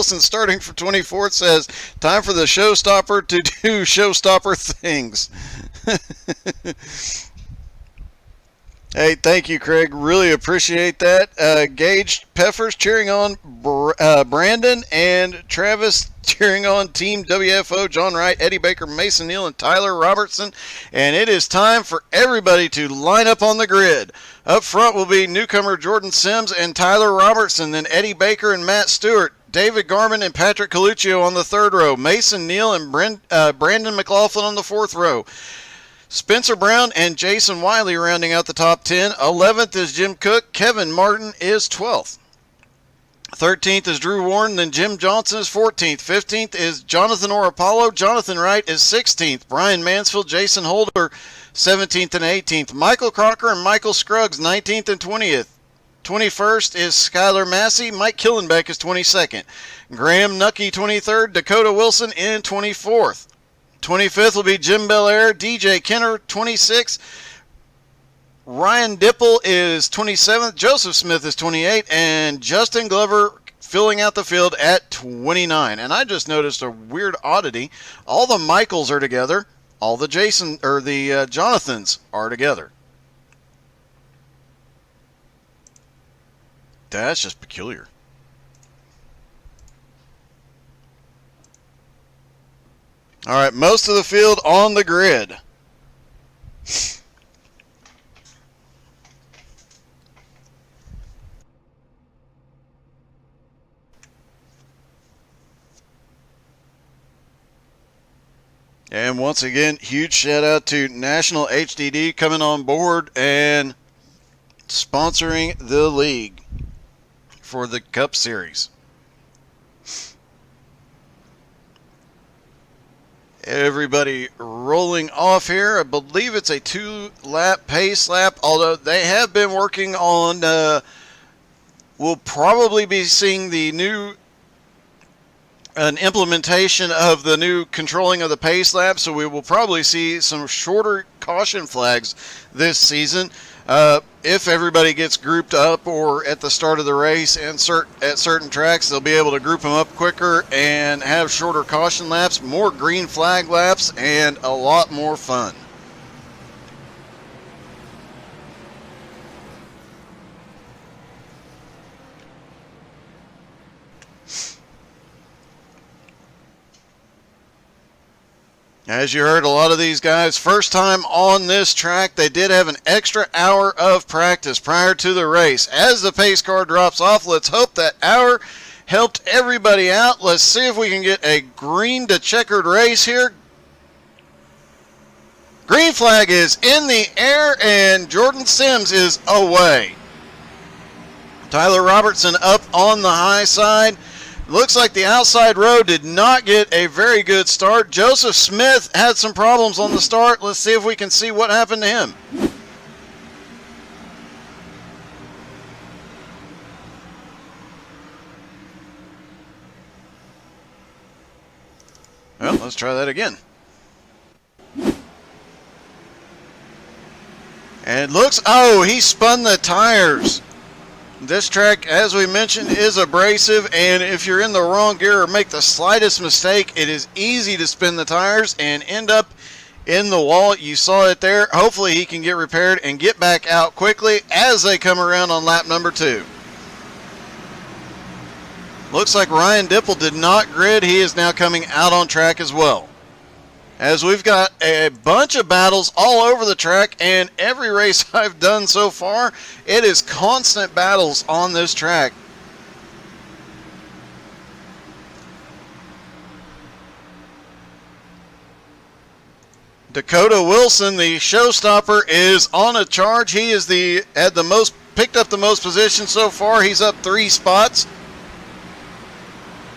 Wilson starting for 24th says, time for the showstopper to do showstopper things. Hey, thank you, Craig. Really appreciate that. Gage Peffers cheering on Brandon, and Travis cheering on Team WFO, John Wright, Eddie Baker, Mason Neal, and Tyler Robertson. And it is time for everybody to line up on the grid. Up front will be newcomer Jordan Sims and Tyler Robertson, then Eddie Baker and Matt Stewart, David Garman and Patrick Coluccio on the third row, Mason Neal and Brandon McLaughlin on the fourth row. Spencer Brown and Jason Wiley rounding out the top 10. 11th is Jim Cook. Kevin Martin is 12th. 13th is Drew Warren. Then Jim Johnson is 14th. 15th is Jonathan Orapollo. Jonathan Wright is 16th. Brian Mansfield, Jason Holder, 17th and 18th. Michael Crocker and Michael Scruggs, 19th and 20th. 21st is Skylar Massey. Mike Killenbeck is 22nd. Graham Nucky, 23rd. Dakota Wilson in 24th. 25th will be Jim Belair, DJ Kenner, 26th. Ryan Dipple is 27th. Joseph Smith is 28th. And Justin Glover filling out the field at 29. And I just noticed a weird oddity. All the Michaels are together. All the Jonathans are together. That's just peculiar. All right, most of the field on the grid. And once again, huge shout out to National HDD coming on board and sponsoring the league for the Cup Series. Everybody rolling off here. I believe it's a 2-lap pace lap, although they have been working on, we'll probably be seeing an implementation of the new controlling of the pace lap, so we will probably see some shorter caution flags this season. If everybody gets grouped up or at the start of the race and at certain tracks, they'll be able to group them up quicker and have shorter caution laps, more green flag laps, and a lot more fun. As you heard, a lot of these guys, first time on this track, they did have an extra hour of practice prior to the race. As the pace car drops off, let's hope that hour helped everybody out. Let's see if we can get a green to checkered race here. Green flag is in the air, and Jordan Sims is away. Tyler Robertson up on the high side. Looks like the outside row did not get a very good start. Joseph Smith had some problems on the start. Let's see if we can see what happened to him. Well, let's try that again. And it looks, he spun the tires. This track, as we mentioned, is abrasive, and if you're in the wrong gear or make the slightest mistake, it is easy to spin the tires and end up in the wall. You saw it there. Hopefully he can get repaired and get back out quickly as they come around on lap number 2. Looks like Ryan Dipple did not grid. He is now coming out on track as well. As we've got a bunch of battles all over the track, and every race I've done so far, it is constant battles on this track. Dakota Wilson, the showstopper, is on a charge. He is picked up the most positions so far. He's up 3 spots.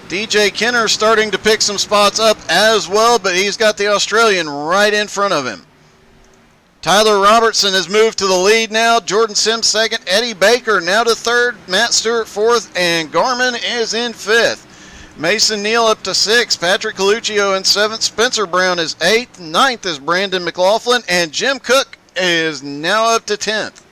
DJ Kenner starting to pick some spots up as well, but he's got the Australian right in front of him. Tyler Robertson has moved to the lead now. Jordan Sims second. Eddie Baker now to third. Matt Stewart fourth. And Garmin is in fifth. Mason Neal up to 6th. Patrick Coluccio in 7th. Spencer Brown is 8th. 9th is Brandon McLaughlin. And Jim Cook is now up to 10th.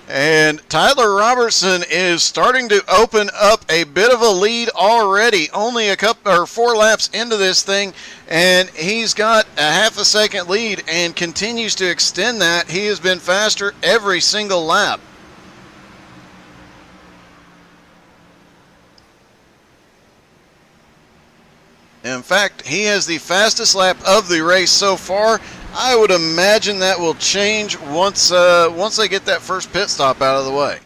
And Tyler Robertson is starting to open up a bit of a lead already. Only a couple or 4 laps into this thing, and he's got a half a second lead and continues to extend that. He has been faster every single lap. In fact, he has the fastest lap of the race so far. I would imagine that will change once they get that first pit stop out of the way.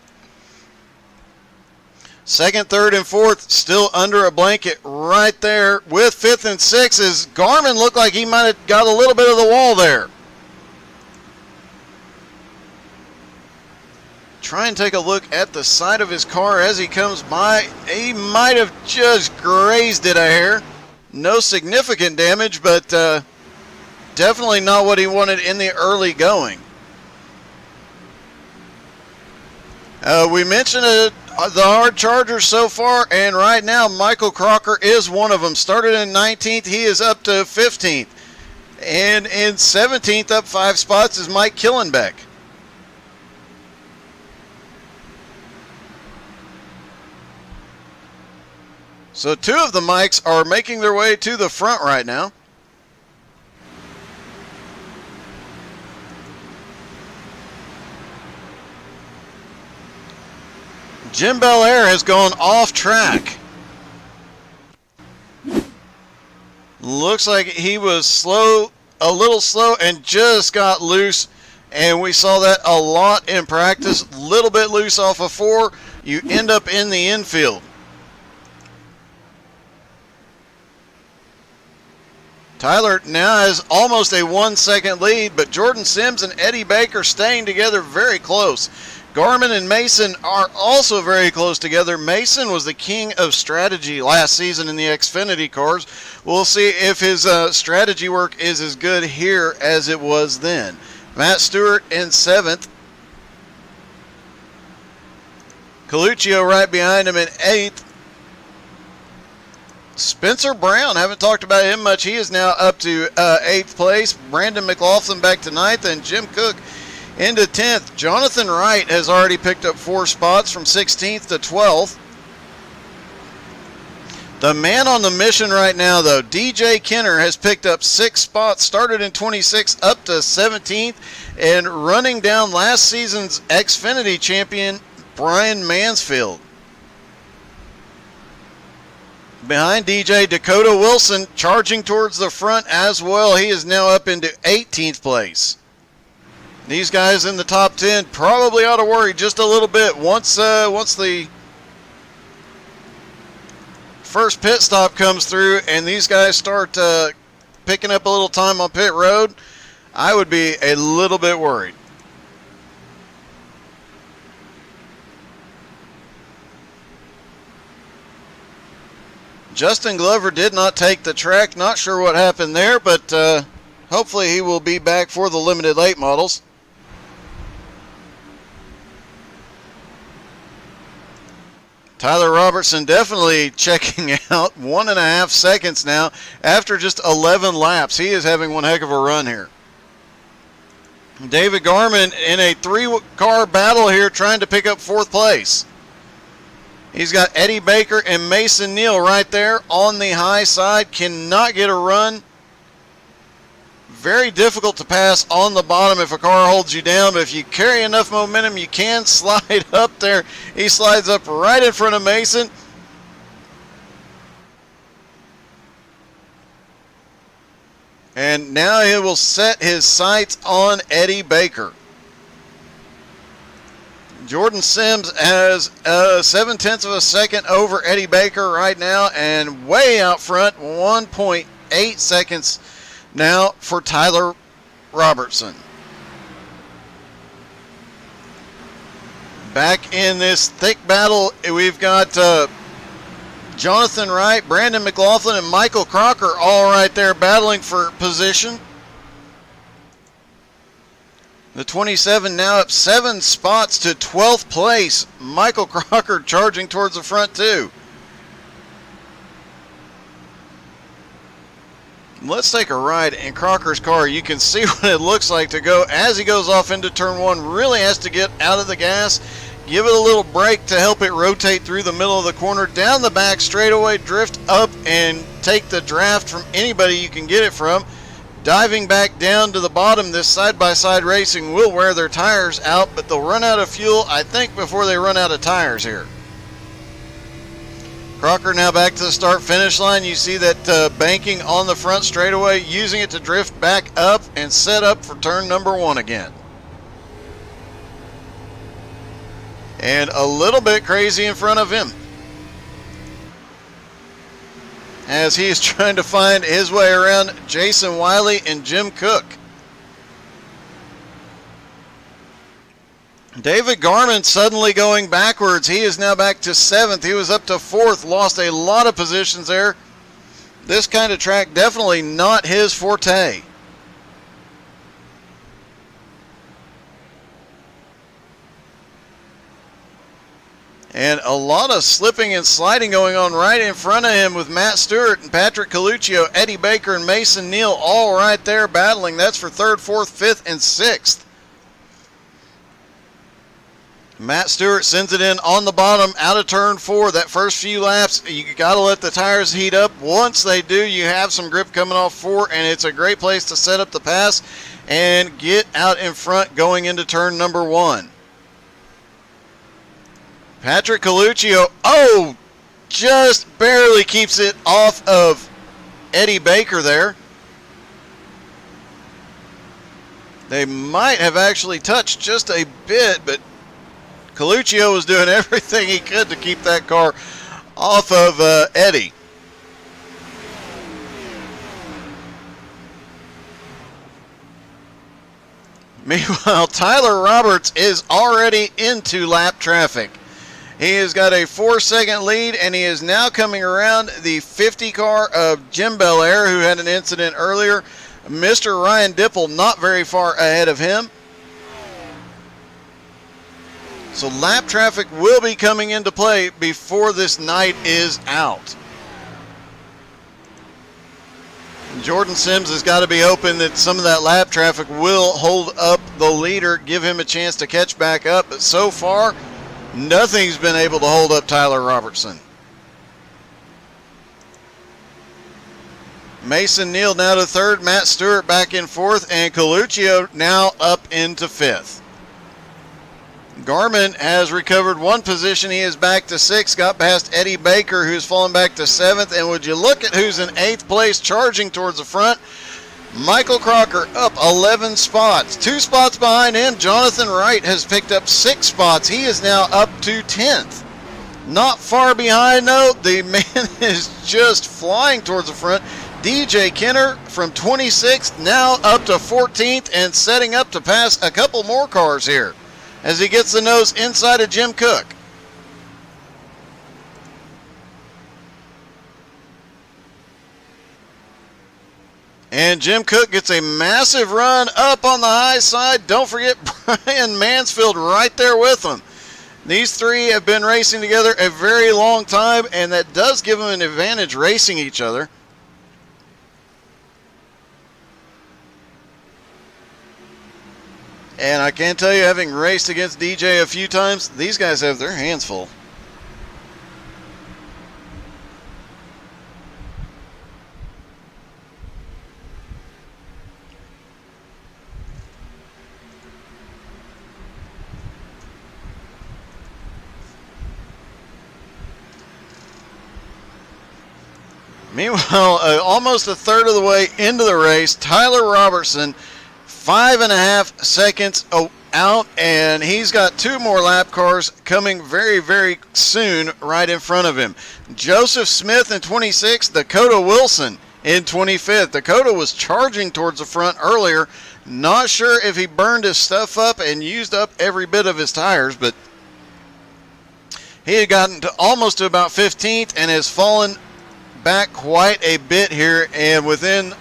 Second, third, and fourth still under a blanket right there with fifth and sixth as Garmin looked like he might have got a little bit of the wall there. Try and take a look at the side of his car as he comes by. He might have just grazed it a hair. No significant damage, but definitely not what he wanted in the early going. We mentioned the hard chargers so far, and right now Michael Crocker is one of them. Started in 19th, he is up to 15th. And in 17th, up 5 spots, is Mike Killenbeck. So 2 of the Mikes are making their way to the front right now. Jim Belair has gone off track. Looks like he was slow, a little slow, and just got loose. And we saw that a lot in practice. Little bit loose off of 4. You end up in the infield. Tyler now has almost a 1-second lead, but Jordan Sims and Eddie Baker staying together very close. Garmin and Mason are also very close together. Mason was the king of strategy last season in the Xfinity cars. We'll see if his strategy work is as good here as it was then. Matt Stewart in 7th. Coluccio right behind him in 8th. Spencer Brown, haven't talked about him much. He is now up to 8th place. Brandon McLaughlin back to 9th, and Jim Cook into 10th. Jonathan Wright has already picked up 4 spots from 16th to 12th. The man on the mission right now, though, DJ Kenner, has picked up 6 spots, started in 26th up to 17th, and running down last season's Xfinity champion, Brian Mansfield. Behind DJ, Dakota Wilson charging towards the front as well. He is now up into 18th place. These guys in the top 10 probably ought to worry just a little bit. Once the first pit stop comes through and these guys start picking up a little time on pit road, I would be a little bit worried. Justin Glover did not take the track. Not sure what happened there, but hopefully he will be back for the limited late models. Tyler Robertson definitely checking out. 1.5 seconds now after just 11 laps. He is having one heck of a run here. David Garmin in a 3-car battle here trying to pick up 4th place. He's got Eddie Baker and Mason Neal right there on the high side. Cannot get a run. Very difficult to pass on the bottom if a car holds you down, but if you carry enough momentum, you can slide up there. He slides up right in front of Mason. And now he will set his sights on Eddie Baker. Jordan Sims has 0.7 of a second over Eddie Baker right now, and way out front, 1.8 seconds now for Tyler Robertson. Back in this thick battle, we've got Jonathan Wright, Brandon McLaughlin, and Michael Crocker all right there battling for position. The 27 now up 7 spots to 12th place. Michael Crocker charging towards the front too. Let's take a ride in Crocker's car. You can see what it looks like to go as he goes off into turn one. Really has to get out of the gas, give it a little brake to help it rotate through the middle of the corner, down the back straightaway, drift up and take the draft from anybody you can get it from. Diving back down to the bottom, this side-by-side racing will wear their tires out, but they'll run out of fuel, I think, before they run out of tires here. Crocker now back to the start-finish line. You see that banking on the front straightaway, using it to drift back up and set up for turn number one again. And a little bit crazy in front of him, as he is trying to find his way around Jason Wiley and Jim Cook. David Garman suddenly going backwards. He is now back to 7th. He was up to 4th, lost a lot of positions there. This kind of track definitely not his forte. And a lot of slipping and sliding going on right in front of him with Matt Stewart and Patrick Coluccio, Eddie Baker, and Mason Neal all right there battling. That's for 3rd, 4th, 5th, and 6th. Matt Stewart sends it in on the bottom out of turn 4. That first few laps, you got to let the tires heat up. Once they do, you have some grip coming off 4, and it's a great place to set up the pass and get out in front going into turn number 1. Patrick Coluccio, just barely keeps it off of Eddie Baker there. They might have actually touched just a bit, but Coluccio was doing everything he could to keep that car off of Eddie. Meanwhile, Tyler Roberts is already into lap traffic. He has got a 4-second lead, and he is now coming around the 50 car of Jim Belair, who had an incident earlier. Mr. Ryan Dipple not very far ahead of him. So lap traffic will be coming into play before this night is out. Jordan Sims has got to be hoping that some of that lap traffic will hold up the leader, give him a chance to catch back up. But so far, nothing's been able to hold up Tyler Robertson. Mason Neal now to 3rd, Matt Stewart back in 4th, and Coluccio now up into 5th. Garman has recovered 1 position. He is back to 6th, got past Eddie Baker, who's fallen back to 7th. And would you look at who's in 8th place, charging towards the front? Michael Crocker up 11 spots. 2 spots behind him, Jonathan Wright has picked up 6 spots. He is now up to 10th. Not far behind, though. The man is just flying towards the front. DJ Kenner from 26th now up to 14th and setting up to pass a couple more cars here as he gets the nose inside of Jim Cook. And Jim Cook gets a massive run up on the high side. Don't forget Brian Mansfield right there with him. These three have been racing together a very long time, and that does give them an advantage racing each other. And I can tell you, having raced against DJ a few times, these guys have their hands full. Meanwhile, almost a third of the way into the race, Tyler Robertson, 5.5 seconds out, and he's got 2 more lap cars coming very, very soon right in front of him. Joseph Smith in 26th, Dakota Wilson in 25th. Dakota was charging towards the front earlier. Not sure if he burned his stuff up and used up every bit of his tires, but he had gotten to almost to about 15th and has fallen back quite a bit here and within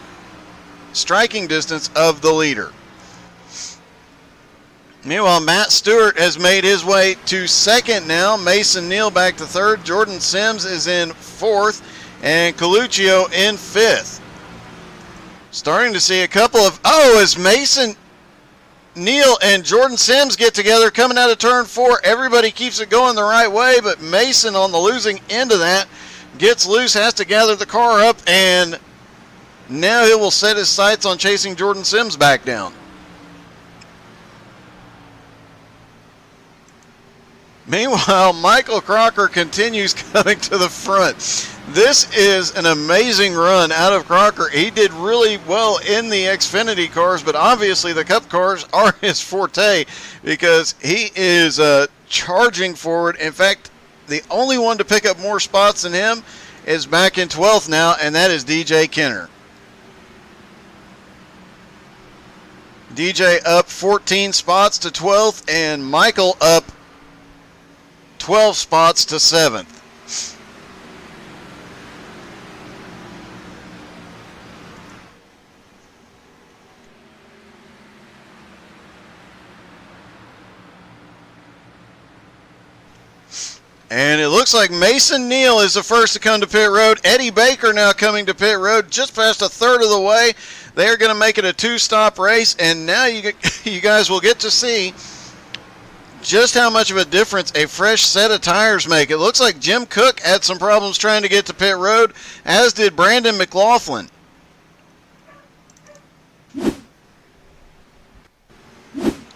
striking distance of the leader. Meanwhile, Matt Stewart has made his way to 2nd now. Mason Neal back to 3rd. Jordan Sims is in 4th, and Coluccio in 5th. Starting to see a couple of, as Mason Neal and Jordan Sims get together coming out of turn 4. Everybody keeps it going the right way, but Mason on the losing end of that gets loose, has to gather the car up, and now he will set his sights on chasing Jordan Sims back down. Meanwhile, Michael Crocker continues coming to the front. This is an amazing run out of Crocker. He did really well in the Xfinity cars, but obviously the Cup cars are his forte because he is charging forward. In fact, the only one to pick up more spots than him is back in 12th now, and that is DJ Kenner. DJ up 14 spots to 12th, and Michael up 12 spots to 7th. And it looks like Mason Neal is the first to come to pit road. Eddie Baker now coming to pit road just past a third of the way. They're going to make it a 2-stop race, and now you guys will get to see just how much of a difference a fresh set of tires make. It looks like Jim Cook had some problems trying to get to pit road, as did Brandon McLaughlin. Well,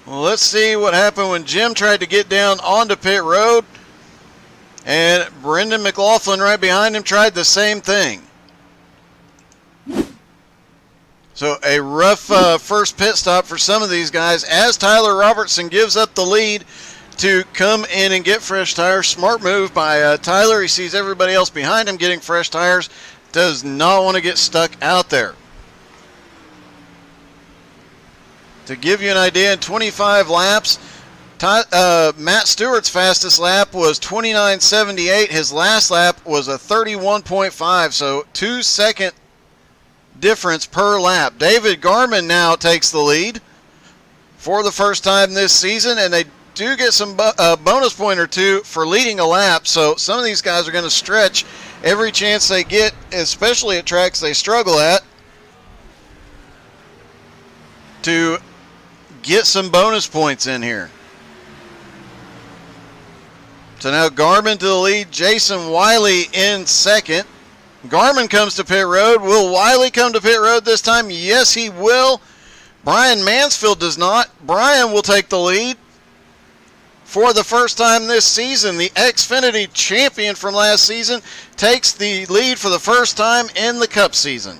let's see what happened when Jim tried to get down onto pit road. And Brendan McLaughlin right behind him tried the same thing. So a rough first pit stop for some of these guys as Tyler Robertson gives up the lead to come in and get fresh tires. Smart move by Tyler. He sees everybody else behind him getting fresh tires. Does not want to get stuck out there. To give you an idea, in 25 laps, Matt Stewart's fastest lap was 29.78. His last lap was a 31.5, so 2-second difference per lap. David Garman now takes the lead for the first time this season, and they do get some bonus point or two for leading a lap, so some of these guys are going to stretch every chance they get, especially at tracks they struggle at, to get some bonus points in here. So now Garmin to the lead, Jason Wiley in second. Garmin comes to pit road. Will Wiley come to pit road this time? Yes, he will. Brian Mansfield does not. Brian will take the lead for the first time this season. The Xfinity champion from last season takes the lead for the first time in the Cup season.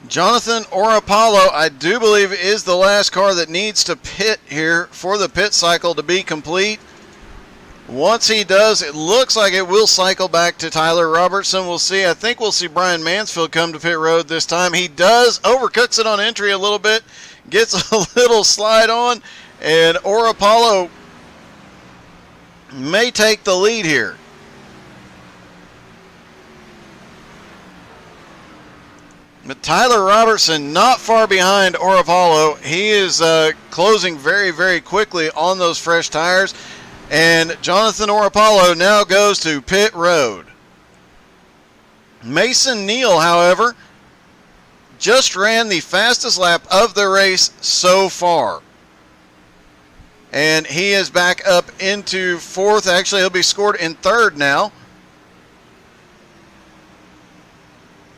Jonathan Orapollo, I do believe, is the last car that needs to pit here for the pit cycle to be complete. Once he does, it looks like it will cycle back to Tyler Robertson. We'll see. I think we'll see Brian Mansfield come to pit road this time. He does, overcooks it on entry a little bit, gets a little slide on, and Orapollo may take the lead here. But Tyler Robertson not far behind Orapollo. He is closing very, very quickly on those fresh tires. And Jonathan Orapollo now goes to pit road. Mason Neal, however, just ran the fastest lap of the race so far. And he is back up into fourth. Actually, he'll be scored in third now.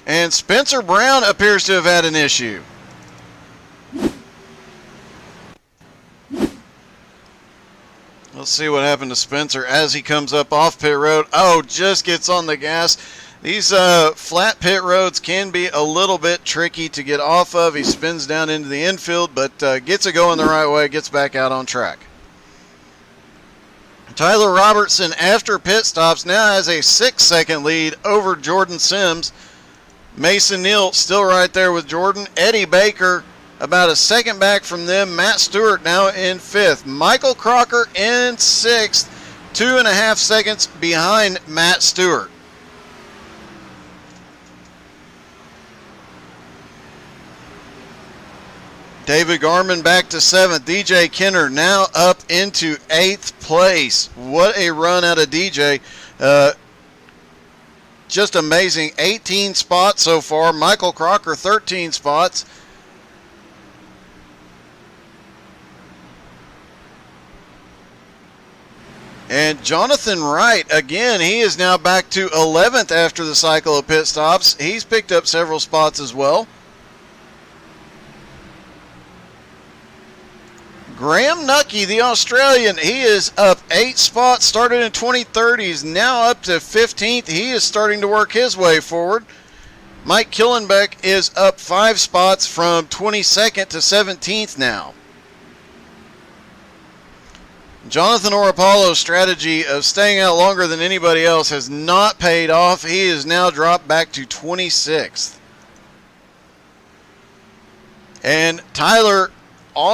And Spencer Brown appears to have had an issue. Let's see what happened to Spencer as he comes up off pit road. Oh, just gets on the gas. These flat pit roads can be a little bit tricky to get off of. He spins down into the infield, but gets it going the right way, gets back out on track. Tyler Robertson, after pit stops, now has a 6-second lead over Jordan Sims. Mason Neal still right there with Jordan. Eddie Baker about a second back from them. Matt Stewart now in fifth. Michael Crocker in sixth, 2.5 seconds behind Matt Stewart. David Garman back to seventh. DJ Kenner now up into 8th place. What a run out of DJ. just amazing. 18 spots so far. Michael Crocker, 13 spots. And Jonathan Wright, again, he is now back to 11th after the cycle of pit stops. He's picked up several spots as well. Graham Nucky, the Australian, he is up 8 spots, started in 23rd. He's now up to 15th. He is starting to work his way forward. Mike Killenbeck is up 5 spots from 22nd to 17th now. Jonathan Orapolo's strategy of staying out longer than anybody else has not paid off. He is now dropped back to 26th. And Tyler,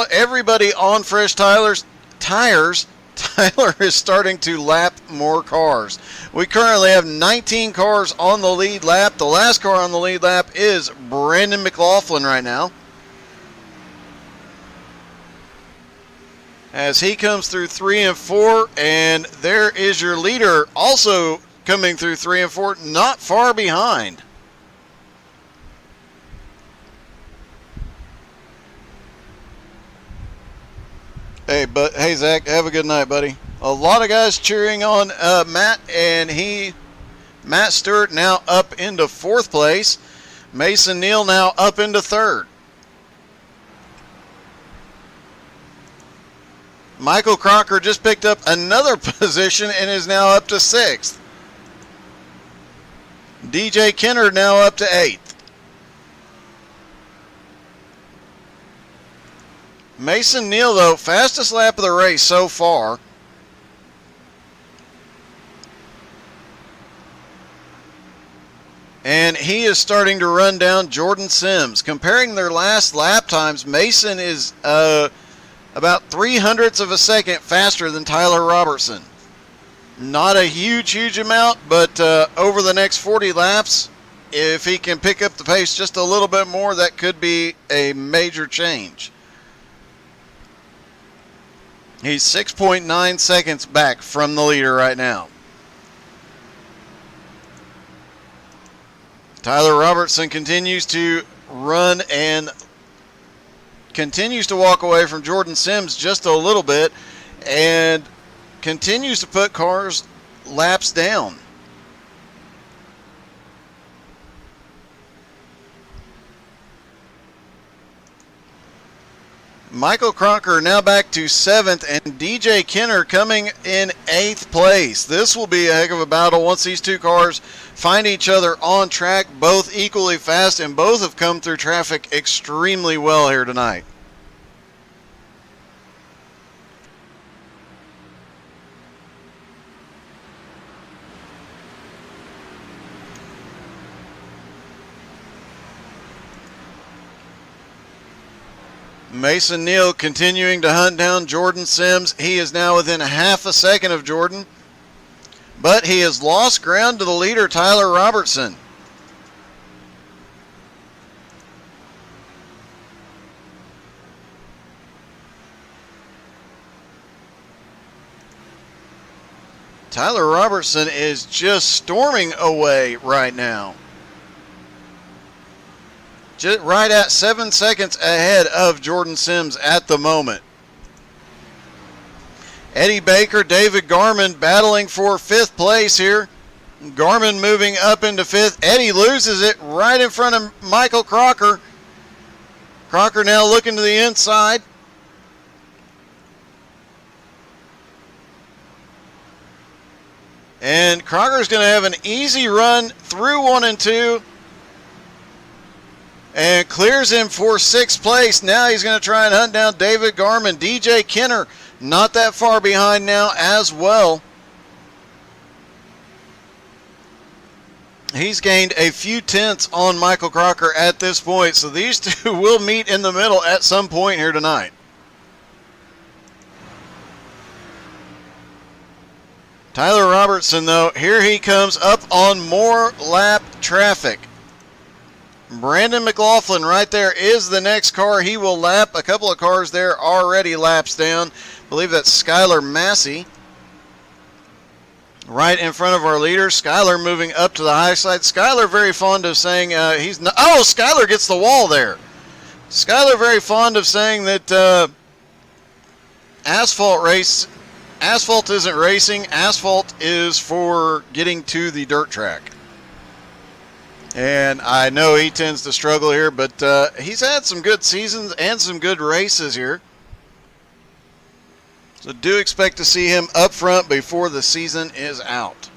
everybody on fresh tires, Tyler is starting to lap more cars. We currently have 19 cars on the lead lap. The last car on the lead lap is Brandon McLaughlin right now, as he comes through 3 and 4, and there is your leader also coming through 3 and 4, not far behind. Hey Zach, have a good night, buddy. A lot of guys cheering on Matt, and Matt Stewart now up into 4th place. Mason Neal now up into 3rd. Michael Crocker just picked up another position and is now up to 6th. DJ Kenner now up to 8th. Mason Neal, though, fastest lap of the race so far. And he is starting to run down Jordan Sims. Comparing their last lap times, Mason is about 0.03 of a second faster than Tyler Robertson. Not a huge amount, but over the next 40 laps, if he can pick up the pace just a little bit more, that could be a major change. He's 6.9 seconds back from the leader right now. Tyler Robertson continues to run and continues to walk away from Jordan Sims just a little bit, and continues to put cars laps down. Michael Crocker now back to 7th, and DJ Kenner coming in 8th place. This will be a heck of a battle once these two cars find each other on track, both equally fast, and both have come through traffic extremely well here tonight. Mason Neal continuing to hunt down Jordan Sims. He is now within half a second of Jordan, but he has lost ground to the leader, Tyler Robertson. Tyler Robertson is just storming away right now. Just right at 7 seconds ahead of Jordan Sims at the moment. Eddie Baker, David Garman battling for 5th place here. Garman moving up into 5th. Eddie loses it right in front of Michael Crocker. Crocker now looking to the inside. And Crocker's going to have an easy run through 1 and 2. And clears him for 6th place. Now he's going to try and hunt down David Garman. DJ Kenner not that far behind now as well. He's gained a few tenths on Michael Crocker at this point. So these two will meet in the middle at some point here tonight. Tyler Robertson, though, here he comes up on more lap traffic. Brandon McLaughlin right there is the next car he will lap. A couple of cars there already laps down. I believe that's Skylar Massey. right in front of our leader. Skyler moving up to the high side. Skyler very fond of saying he's not. Oh, Skyler gets the wall there. Skyler very fond of saying that asphalt isn't racing. Asphalt is for getting to the dirt track. And I know he tends to struggle here, but he's had some good seasons and some good races here. So do expect to see him up front before the season is out.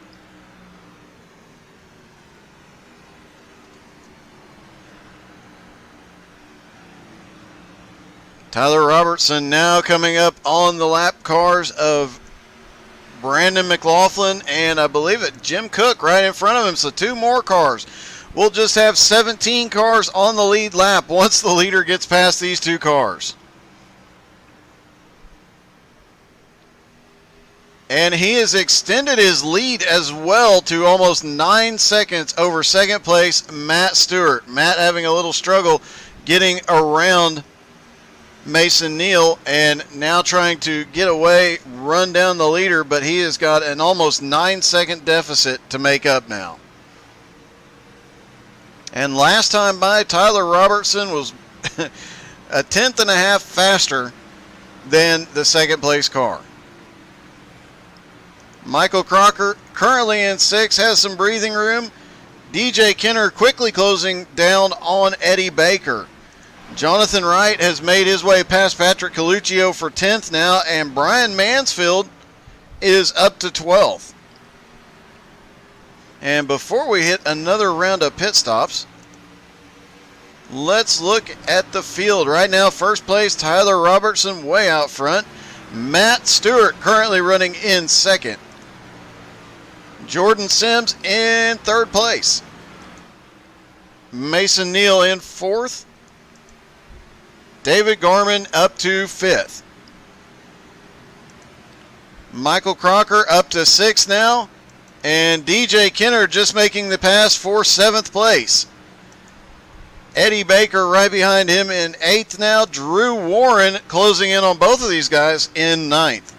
Tyler Robertson now coming up on the lap cars of Brandon McLaughlin and I believe it Jim Cook right in front of him. So 2 more cars. We'll just have 17 cars on the lead lap once the leader gets past these 2 cars. And he has extended his lead as well to almost 9 seconds over second place, Matt Stewart. Matt having a little struggle getting around Mason Neal and now trying to get away, run down the leader, but he has got an almost 9-second deficit to make up now. And last time by, Tyler Robertson was a 10th and a half faster than the second place car. Michael Crocker, currently in 6th, has some breathing room. DJ Kenner quickly closing down on Eddie Baker. Jonathan Wright has made his way past Patrick Coluccio for 10th now, and Brian Mansfield is up to 12th. And before we hit another round of pit stops, let's look at the field. Right now, first place, Tyler Robertson way out front. Matt Stewart currently running in 2nd. Jordan Sims in 3rd place. Mason Neal in 4th. David Garman up to 5th. Michael Crocker up to 6th now. And DJ Kenner just making the pass for 7th place. Eddie Baker right behind him in 8th now. Drew Warren closing in on both of these guys in 9th.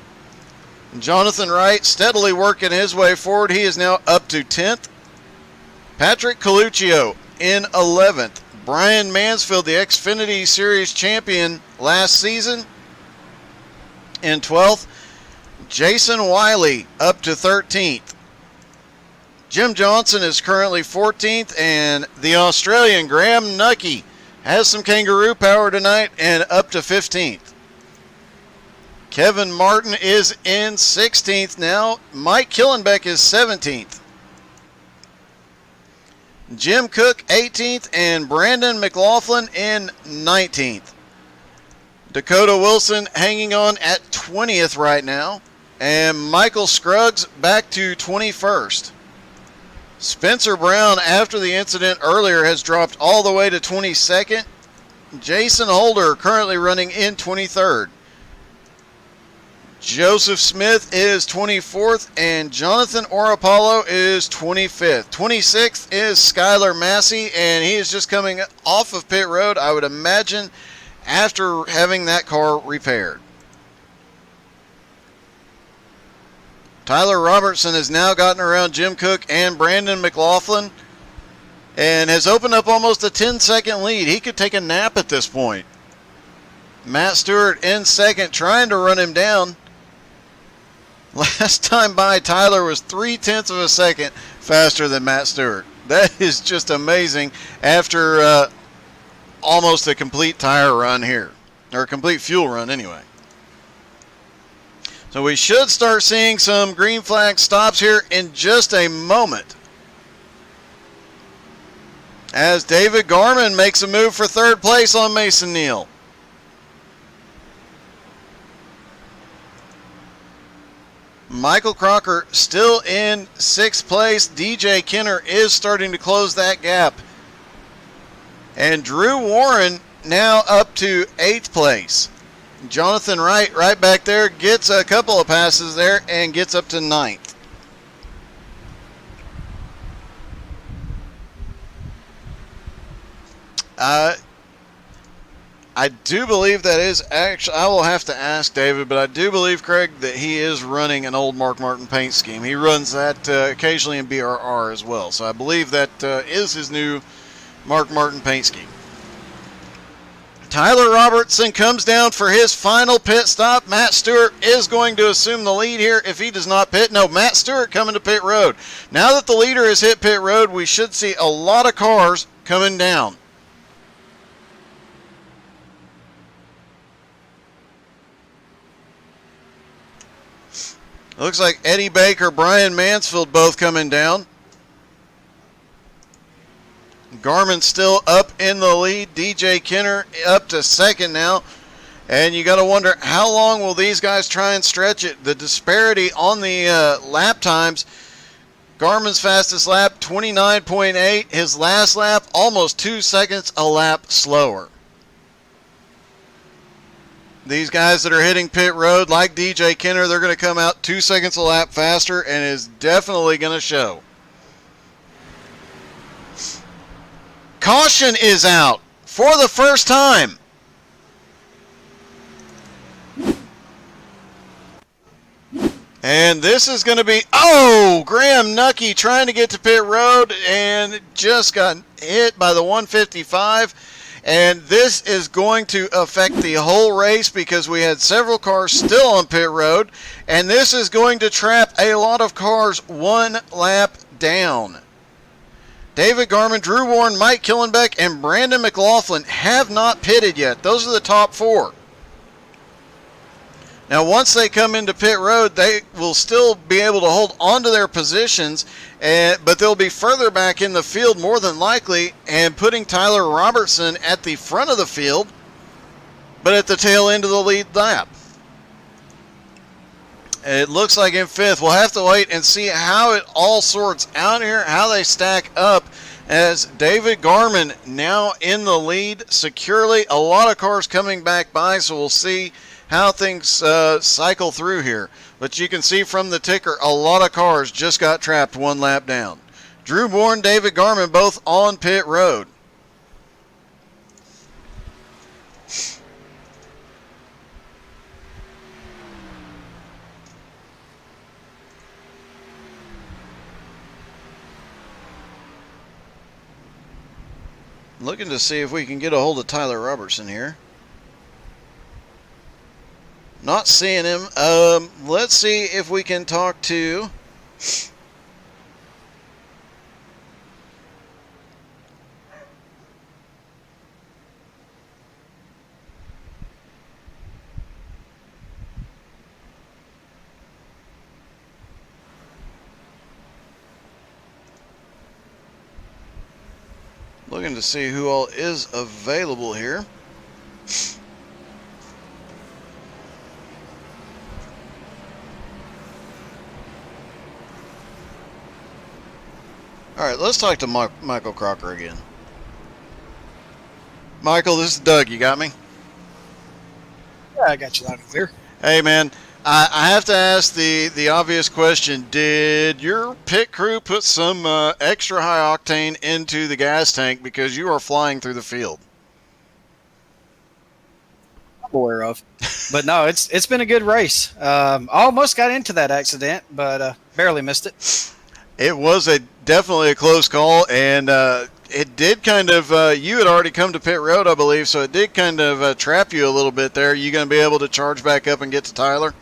Jonathan Wright steadily working his way forward. He is now up to 10th. Patrick Coluccio in 11th. Brian Mansfield, the Xfinity Series champion last season, in 12th. Jason Wiley up to 13th. Jim Johnson is currently 14th, and the Australian Graham Nucky has some kangaroo power tonight and up to 15th. Kevin Martin is in 16th now. Mike Killenbeck is 17th. Jim Cook 18th and Brandon McLaughlin in 19th. Dakota Wilson hanging on at 20th right now. And Michael Scruggs back to 21st. Spencer Brown, after the incident earlier, has dropped all the way to 22nd. Jason Holder currently running in 23rd. Joseph Smith is 24th, and Jonathan Orapollo is 25th. 26th is Skylar Massey, and he is just coming off of pit road, I would imagine, after having that car repaired. Tyler Robertson has now gotten around Jim Cook and Brandon McLaughlin and has opened up almost a 10-second lead. He could take a nap at this point. Matt Stewart in 2nd, trying to run him down. Last time by, Tyler was 0.3 of a second faster than Matt Stewart. That is just amazing after almost a complete tire run here, or a complete fuel run anyway. So we should start seeing some green flag stops here in just a moment, as David Garman makes a move for 3rd place on Mason Neal. Michael Crocker still in 6th place. DJ Kenner is starting to close that gap. And Drew Warren now up to 8th place. Jonathan Wright right back there gets a couple of passes there and gets up to 9th. I do believe that is actually, I will have to ask David, but I do believe, Craig, that he is running an old Mark Martin paint scheme. He runs that occasionally in BRR as well. So I believe that is his new Mark Martin paint scheme. Tyler Robertson comes down for his final pit stop. Matt Stewart is going to assume the lead here if he does not pit. No, Matt Stewart coming to pit road. Now that the leader has hit pit road, we should see a lot of cars coming down. Looks like Eddie Baker, Brian Mansfield both coming down. Garmin still up in the lead. DJ Kenner up to second now. And you got to wonder, how long will these guys try and stretch it? The disparity on the lap times. Garmin's fastest lap, 29.8. His last lap, almost 2 seconds a lap slower. These guys that are hitting pit road, like DJ Kenner, they're going to come out 2 seconds a lap faster, and is definitely going to show. Caution is out for the first time. And this is going to be, Graham Nucky trying to get to pit road and just got hit by the 155. And this is going to affect the whole race because we had several cars still on pit road. And this is going to trap a lot of cars one lap down. David Garmin, Drew Warren, Mike Killenbeck, and Brandon McLaughlin have not pitted yet. Those are the top four. Now, once they come into pit road, they will still be able to hold onto their positions, but they'll be further back in the field more than likely, and putting Tyler Robertson at the front of the field, but at the tail end of the lead lap. It looks like in fifth. We'll have to wait and see how it all sorts out here, how they stack up, as David Garmin now in the lead securely. A lot of cars coming back by, so we'll see how things cycle through here. But you can see from the ticker, a lot of cars just got trapped one lap down. Drew Bourne, David Garmin, both on pit road. Looking to see if we can get a hold of Tyler Robertson here. Not seeing him. Let's see if we can talk to... Looking to see who all is available here. All right, let's talk to Michael Crocker again. Michael, this is Doug. You got me? Yeah, I got you loud and clear. Hey, man. I have to ask the obvious question. Did your pit crew put some extra high octane into the gas tank because you are flying through the field? I'm aware of. But no, it's been a good race. Almost got into that accident, but barely missed it. It was definitely a close call, and it did kind of, you had already come to pit road, I believe, so it did kind of trap you a little bit there. Are you going to be able to charge back up and get to Tyler?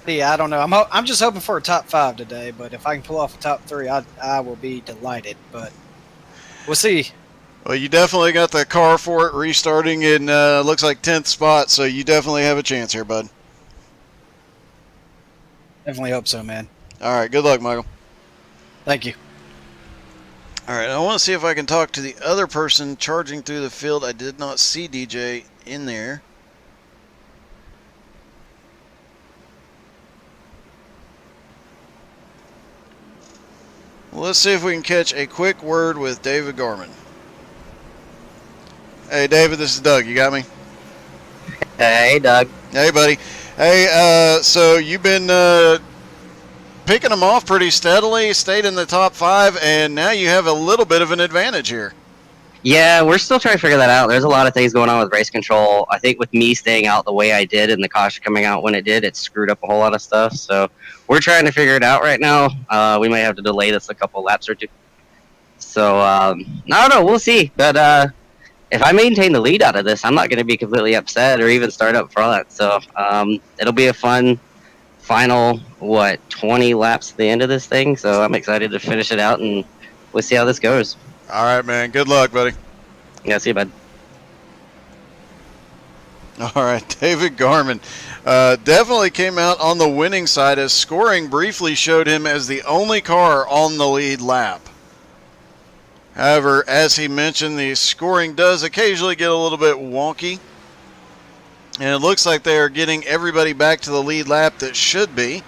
Yeah, I don't know. I'm just hoping for a top 5 today, but if I can pull off a top 3, I will be delighted, but we'll see. Well, you definitely got the car for it, restarting in, looks like 10th spot, so you definitely have a chance here, bud. Definitely hope so, man. All right, good luck, Michael. Thank you. All right, I want to see if I can talk to the other person charging through the field. I did not see DJ in there. Well, let's see if we can catch a quick word with David Garmin. Hey, David, this is Doug. You got me? Hey, Doug. Hey, buddy. Hey, so you've been picking them off pretty steadily, stayed in the top 5, and now you have a little bit of an advantage here. Yeah, we're still trying to figure that out. There's a lot of things going on with race control. I think with me staying out the way I did and the caution coming out when it did, it screwed up a whole lot of stuff. So we're trying to figure it out right now. We might have to delay this a couple laps or two. So I don't know. We'll see. But if I maintain the lead out of this, I'm not going to be completely upset or even start up front. So it'll be a fun final 20 laps at the end of this thing. So I'm excited to finish it out and we'll see how this goes. All right, man. Good luck, buddy. Yeah, see you, bud. All right, David Garman definitely came out on the winning side as scoring briefly showed him as the only car on the lead lap. However, as he mentioned, the scoring does occasionally get a little bit wonky. And it looks like they are getting everybody back to the lead lap that should be.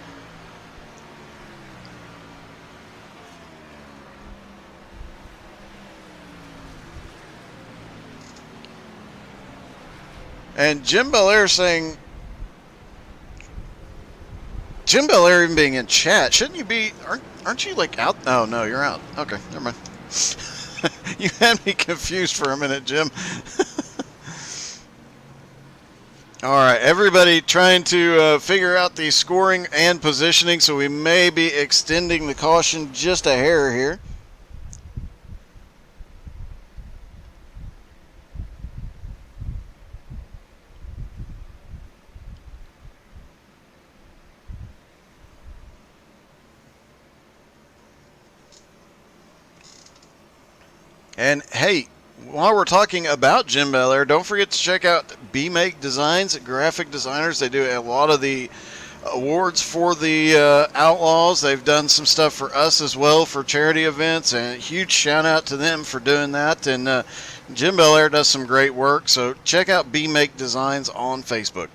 And Jim Belair saying, Jim Belair even being in chat, shouldn't you be, aren't you like out? Oh, no, you're out. Okay, never mind. You had me confused for a minute, Jim. All right, everybody trying to figure out the scoring and positioning, so we may be extending the caution just a hair here. And hey, while we're talking about Jim Belair, don't forget to check out B-Make Designs, graphic designers. They do a lot of the awards for the Outlaws. They've done some stuff for us as well for charity events, and a huge shout out to them for doing that. And Jim Belair does some great work, so check out B-Make Designs on Facebook.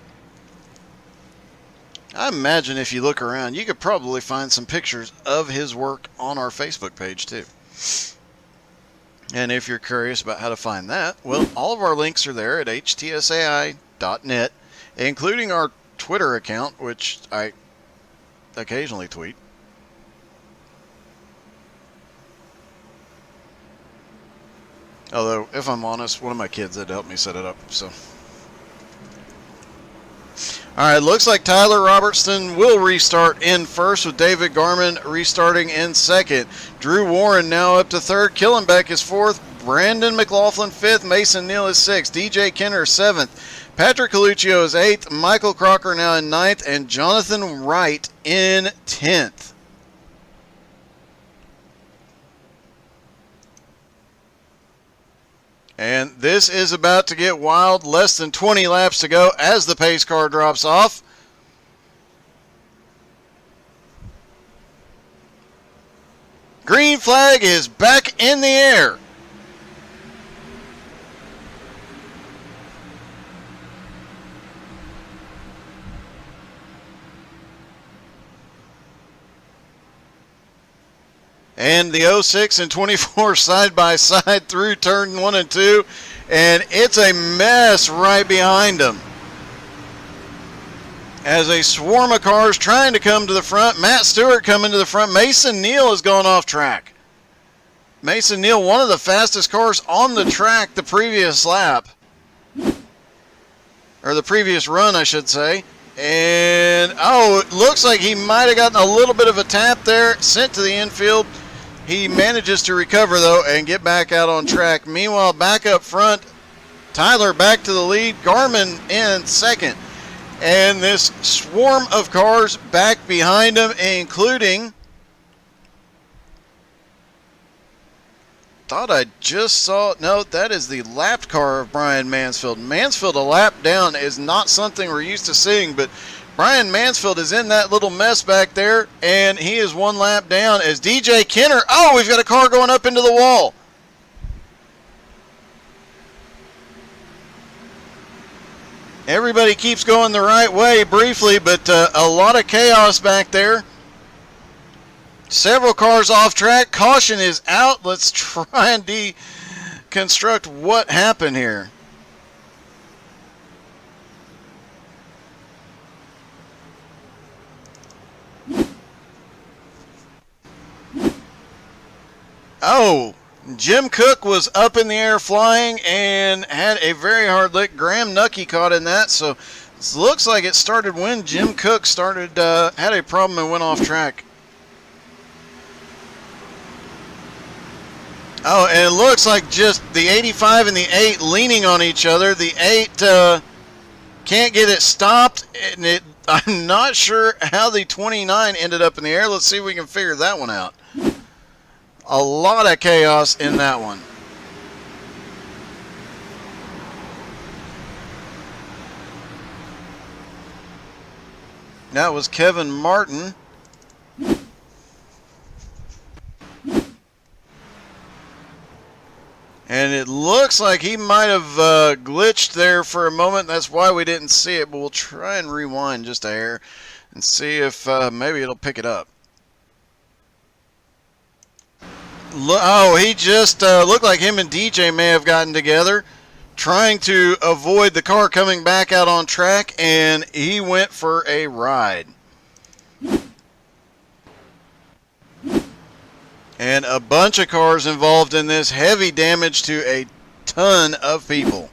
I imagine if you look around, you could probably find some pictures of his work on our Facebook page too. And if you're curious about how to find that, well, all of our links are there at htsai.net, including our Twitter account, which I occasionally tweet. Although, if I'm honest, one of my kids had helped me set it up, so. All right, looks like Tyler Robertson will restart in first with David Garman restarting in second. Drew Warren now up to third. Killenbeck is fourth. Brandon McLaughlin fifth. Mason Neal is sixth. DJ Kenner seventh. Patrick Coluccio is eighth. Michael Crocker now in ninth. And Jonathan Wright in 10th. And this is about to get wild. Less than 20 laps to go as the pace car drops off. Green flag is back in the air. And the 06 and 24 side by side through turn 1 and 2. And it's a mess right behind them. As a swarm of cars trying to come to the front. Matt Stewart coming to the front. Mason Neal has gone off track. Mason Neal, one of the fastest cars on the track the previous lap. Or the previous run, I should say. And, oh, it looks like he might have gotten a little bit of a tap there. Sent to the infield. He manages to recover, though, and get back out on track. Meanwhile, back up front, Tyler back to the lead. Garman in second. And this swarm of cars back behind him, including... Thought I just saw... No, that is the lapped car of Brian Mansfield. Mansfield a lap down is not something we're used to seeing, but Brian Mansfield is in that little mess back there, and he is one lap down as DJ Kenner... Oh, we've got a car going up into the wall. Everybody keeps going the right way briefly, but a lot of chaos back there. Several cars off track. Caution is out. Let's try and deconstruct what happened here. Oh, Jim Cook was up in the air flying and had a very hard lick. Graham Nucky caught in that, so it looks like it started when Jim Cook had a problem and went off track. Oh, and it looks like just the 85 and the 8 leaning on each other. The 8 can't get it stopped, and I'm not sure how the 29 ended up in the air. Let's see if we can figure that one out. A lot of chaos in that one. That was Kevin Martin. And it looks like he might have glitched there for a moment. That's why we didn't see it. But we'll try and rewind just a hair and see if maybe it'll pick it up. Oh, he just looked like him and DJ may have gotten together, trying to avoid the car coming back out on track, and he went for a ride. And a bunch of cars involved in this. Heavy damage to a ton of people.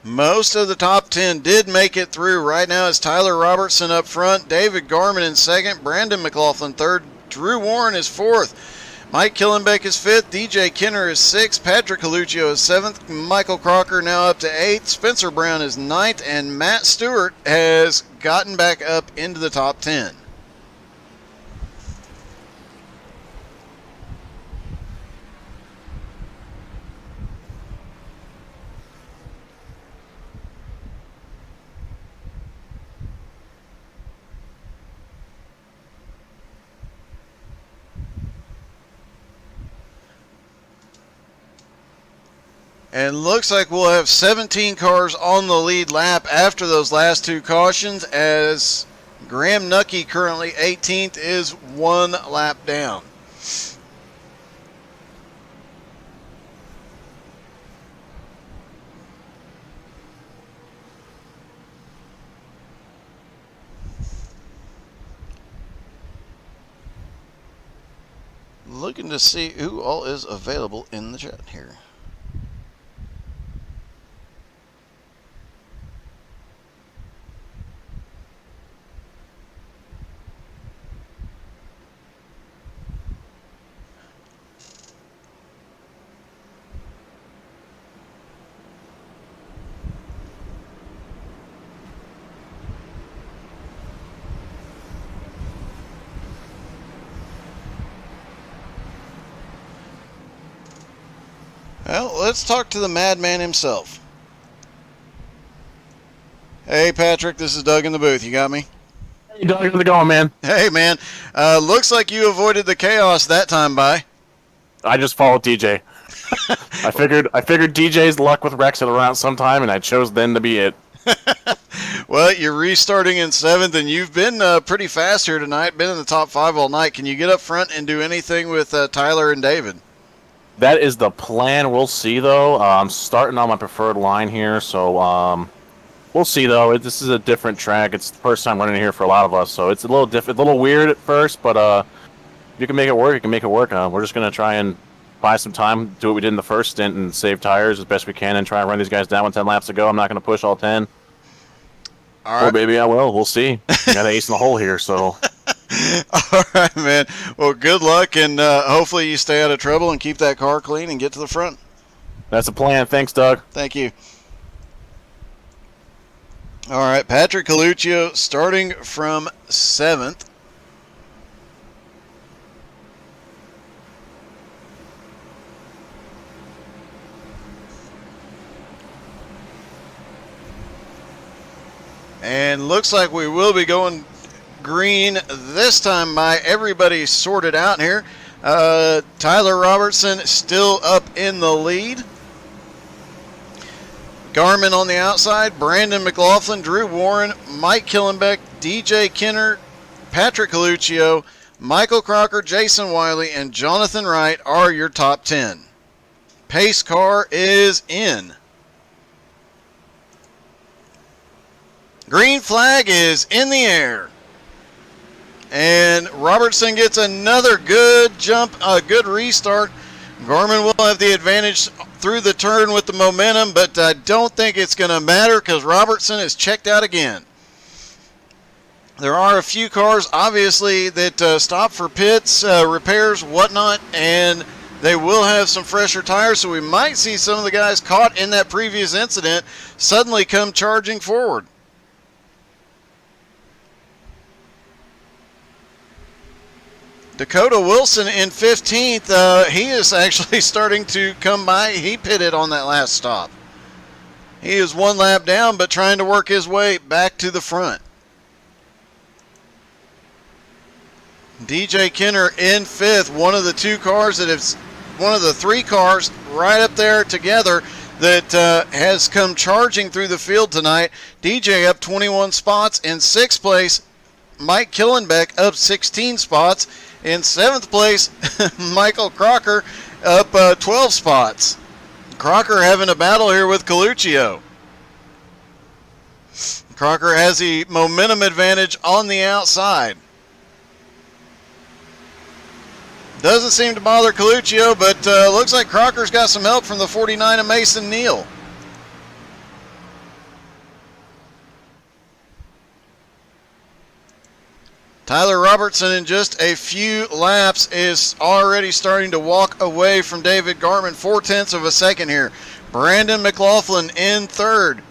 Most of the top 10 did make it through. Right now it's Tyler Robertson up front, David Garman in second, Brandon McLaughlin third, Drew Warren is fourth, Mike Killenbeck is fifth, DJ Kenner is sixth, Patrick Coluccio is seventh, Michael Crocker now up to eighth, Spencer Brown is ninth, and Matt Stewart has gotten back up into the top 10. And looks like we'll have 17 cars on the lead lap after those last two cautions, as Graham Nucky, currently 18th, is one lap down. Looking to see who all is available in the chat here. Well, let's talk to the madman himself. Hey, Patrick, this is Doug in the booth. You got me? Hey, Doug, how's it going, man? Hey, man. Looks like you avoided the chaos that time by. I just followed DJ. I figured DJ's luck with Rex at around sometime, and I chose then to be it. Well, you're restarting in 7th, and you've been pretty fast here tonight, been in the top 5 all night. Can you get up front and do anything with Tyler and David? That is the plan. We'll see, though. I'm starting on my preferred line here, so we'll see, though. This is a different track. It's the first time running here for a lot of us, so it's a little different, a little weird at first, but you can make it work. You can make it work. We're just going to try and buy some time, do what we did in the first stint, and save tires as best we can, and try and run these guys down with 10 laps to go. I'm not going to push all 10. All right. Or maybe I will. We'll see. I got an ace in the hole here, so... All right, man. Well, good luck, and hopefully you stay out of trouble and keep that car clean and get to the front. That's the plan. Thanks, Doug. Thank you. All right, Patrick Coluccio starting from 7th. And looks like we will be going green this time by. Everybody sorted out here. Tyler Robertson still up in the lead. Garmin on the outside, Brandon McLaughlin, Drew Warren, Mike Killenbeck, DJ Kenner, Patrick Coluccio, Michael Crocker, Jason Wiley, and Jonathan Wright are your top 10. Pace car is in. Green flag is in the air. And Robertson gets another good jump, a good restart. Gorman will have the advantage through the turn with the momentum, but I don't think it's going to matter because Robertson is checked out again. There are a few cars, obviously, that stop for pits, repairs, whatnot, and they will have some fresher tires, so we might see some of the guys caught in that previous incident suddenly come charging forward. Dakota Wilson in 15th. He is actually starting to come by. He pitted on that last stop. He is one lap down, but trying to work his way back to the front. DJ Kenner in 5th. One of the three cars right up there together that has come charging through the field tonight. DJ up 21 spots. In 6th place, Mike Killenbeck up 16 spots. In 7th place, Michael Crocker up 12 spots. Crocker having a battle here with Coluccio. Crocker has the momentum advantage on the outside. Doesn't seem to bother Coluccio, but looks like Crocker's got some help from the 49 of Mason Neal. Tyler Robertson in just a few laps is already starting to walk away from David Garman. 0.4 of a second here. Brandon McLaughlin in 3rd.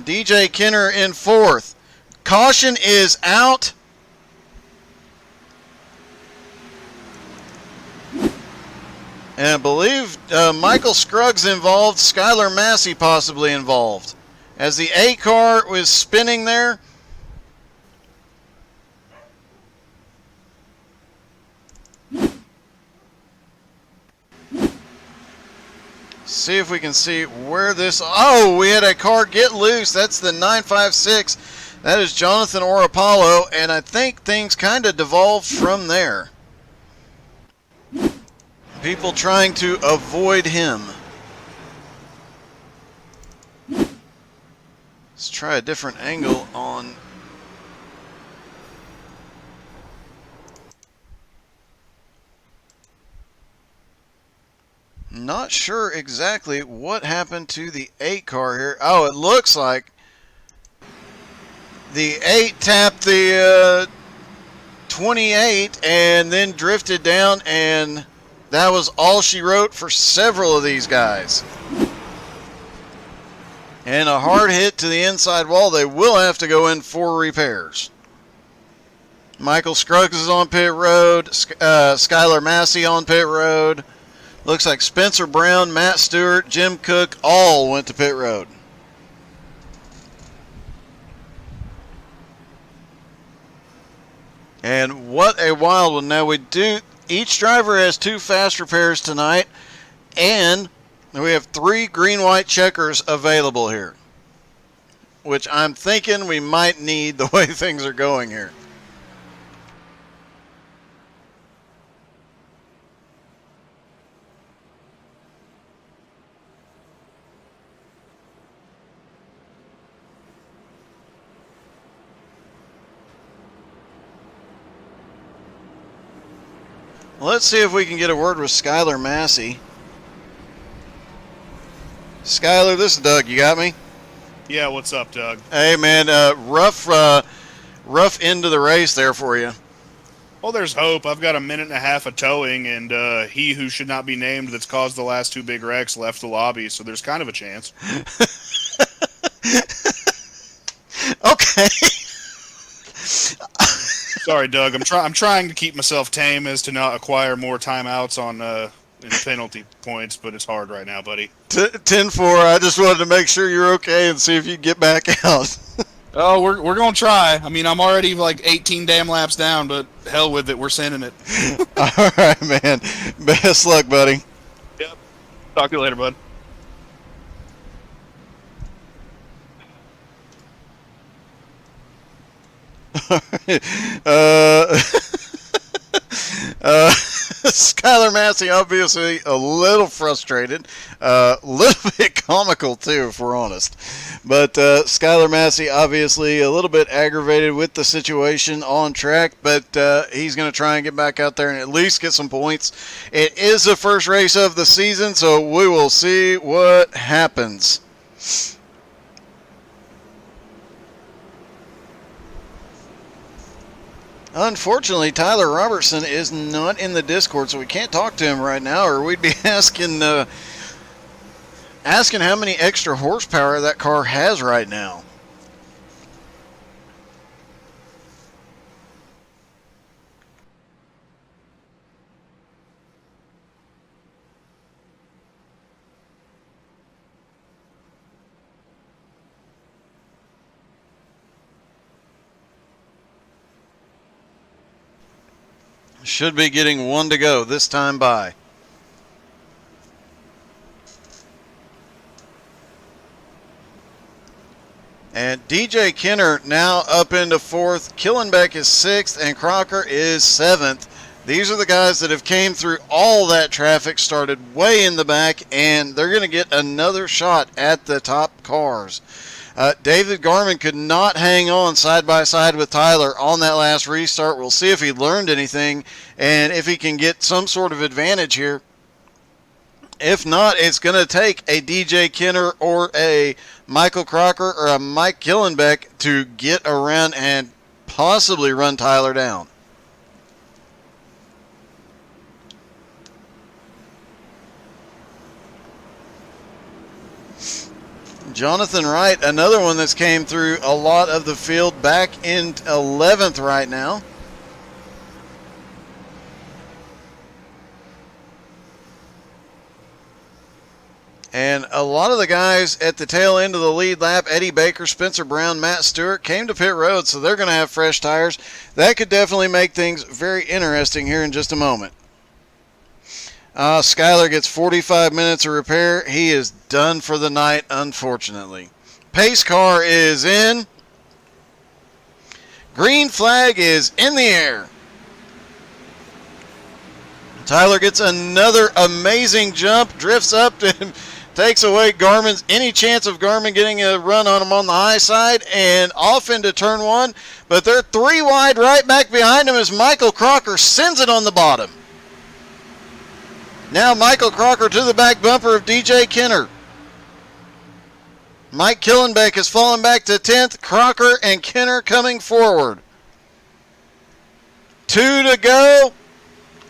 DJ Kenner in 4th. Caution is out. And I believe Michael Scruggs involved. Skylar Massey possibly involved. As the A car was spinning there. See if we can see where this... Oh, we had a car get loose. That's the 956. That is Jonathan Orapollo, and I think things kind of devolved from there. People trying to avoid him. Let's try a different angle on... Not sure exactly what happened to the 8 car here. Oh, it looks like the 8 tapped the 28 and then drifted down, and that was all she wrote for several of these guys. And a hard hit to the inside wall. They will have to go in for repairs. Michael Scruggs is on pit road. Skylar Massey on pit road. Looks like Spencer Brown, Matt Stewart, Jim Cook all went to pit road. And what a wild one. Now each driver has 2 fast repairs tonight, and we have 3 green-white checkers available here, which I'm thinking we might need the way things are going here. Let's see if we can get a word with Skylar Massey. Skylar, this is Doug. You got me? Yeah, what's up, Doug? Hey, man, rough end of the race there for you. Well, there's hope. I've got a minute and a half of towing, and he who should not be named that's caused the last 2 big wrecks left the lobby, so there's kind of a chance. Okay. Sorry, Doug. I'm trying to keep myself tame as to not acquire more timeouts on in penalty points, but it's hard right now, buddy. 10-4. I just wanted to make sure you're okay and see if you get back out. Oh, we're gonna try. I mean, I'm already like 18 damn laps down, but hell with it. We're sending it. All right, man. Best luck, buddy. Yep. Talk to you later, bud. Skylar Massey obviously a little frustrated, a little bit comical too, if we're honest. But Skylar Massey obviously a little bit aggravated with the situation on track, but he's going to try and get back out there and at least get some points. It is the first race of the season, so we will see what happens. Unfortunately, Tyler Robertson is not in the Discord, so we can't talk to him right now, or we'd be asking how many extra horsepower that car has right now. Should be getting one to go this time by. And DJ Kenner now up into 4th. Killenbeck is 6th, and Crocker is 7th. These are the guys that have came through all that traffic, started way in the back, and they're going to get another shot at the top cars. David Garman could not hang on side by side with Tyler on that last restart. We'll see if he learned anything and if he can get some sort of advantage here. If not, it's going to take a DJ Kenner or a Michael Crocker or a Mike Killenbeck to get around and possibly run Tyler down. Jonathan Wright, another one that's came through a lot of the field, back in 11th right now. And a lot of the guys at the tail end of the lead lap, Eddie Baker, Spencer Brown, Matt Stewart, came to pit road, so they're going to have fresh tires. That could definitely make things very interesting here in just a moment. Skyler gets 45 minutes of repair. He is done for the night, unfortunately. Pace car is in. Green flag is in the air. Tyler gets another amazing jump, drifts up and takes away Garmin's any chance of Garmin getting a run on him on the high side, and off into turn 1. But they're 3 wide right back behind him as Michael Crocker sends it on the bottom. Now Michael Crocker to the back bumper of DJ Kenner. Mike Killenbeck has fallen back to 10th. Crocker and Kenner coming forward. 2 to go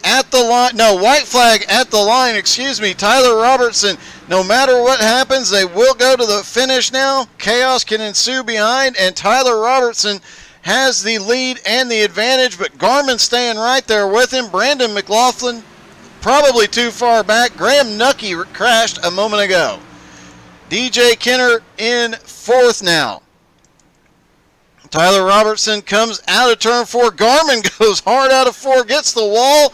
at the line. No, white flag at the line, excuse me. Tyler Robertson, no matter what happens, they will go to the finish now. Chaos can ensue behind, and Tyler Robertson has the lead and the advantage, but Garmin staying right there with him. Brandon McLaughlin probably too far back. Graham Nucky crashed a moment ago. DJ Kenner in 4th now. Tyler Robertson comes out of turn 4. Garmin goes hard out of 4, gets the wall.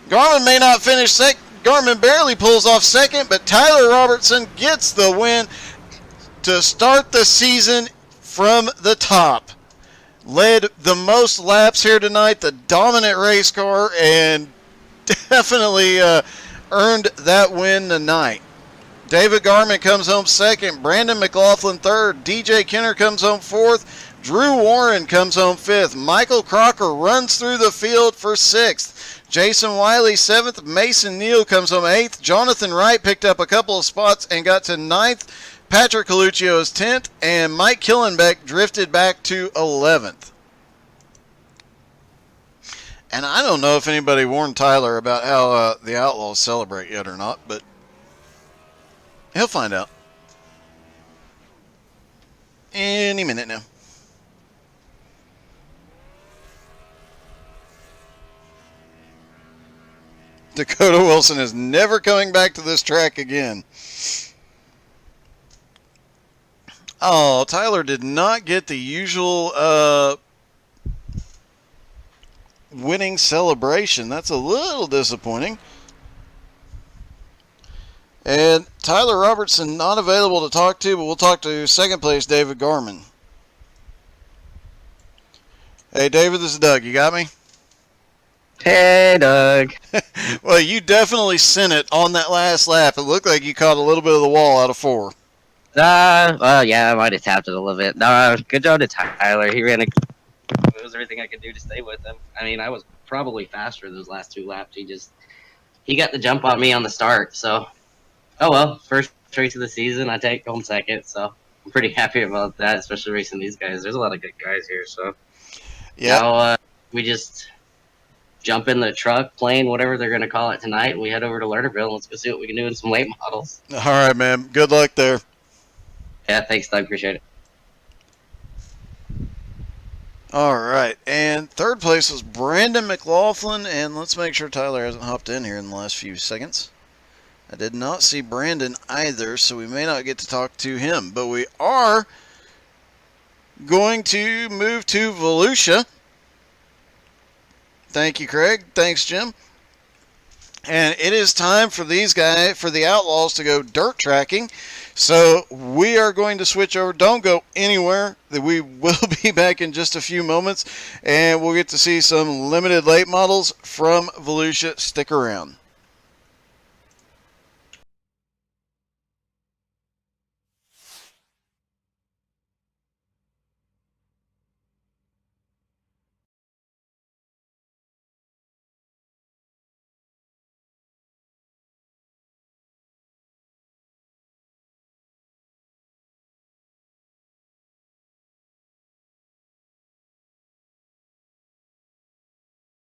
Garmin may not finish second. Garmin barely pulls off second, but Tyler Robertson gets the win to start the season from the top. Led the most laps here tonight, the dominant race car, and definitely earned that win tonight. David Garman comes home 2nd. Brandon McLaughlin 3rd. DJ Kenner comes home 4th. Drew Warren comes home 5th. Michael Crocker runs through the field for 6th. Jason Wiley 7th. Mason Neal comes home 8th. Jonathan Wright picked up a couple of spots and got to 9th. Patrick Coluccio is 10th. And Mike Killenbeck drifted back to 11th. And I don't know if anybody warned Tyler about how the Outlaws celebrate yet or not, but he'll find out any minute now. Dakota Wilson is never coming back to this track again. Oh, Tyler did not get the usual winning celebration. That's a little disappointing. And Tyler Robertson not available to talk to, but we'll talk to second place David Garman. Hey David, this is Doug. You got me? Hey, Doug. Well, you definitely sent it on that last lap. It looked like you caught a little bit of the wall out of 4. Well, yeah, I might have tapped it a little bit. No, good job to Tyler. He ran a. It was everything I could do to stay with him. I mean, I was probably faster those last 2 laps. He got the jump on me on the start. So, oh well, first race of the season, I take home second. So I'm pretty happy about that, especially racing these guys. There's a lot of good guys here. So Yeah. now we just jump in the truck, plane, whatever they're going to call it tonight, and we head over to Lernerville and let's go see what we can do in some late models. All right, man. Good luck there. Yeah, thanks, Doug. Appreciate it. All right. And third place was Brandon McLaughlin. And let's make sure Tyler hasn't hopped in here in the last few seconds. I did not see Brandon either, so we may not get to talk to him. But we are going to move to Volusia. Thank you, Craig. Thanks, Jim. And it is time for these guys, for the Outlaws, to go dirt tracking. So we are going to switch over. Don't go anywhere. We will be back in just a few moments, and we'll get to see some limited late models from Volusia. Stick around.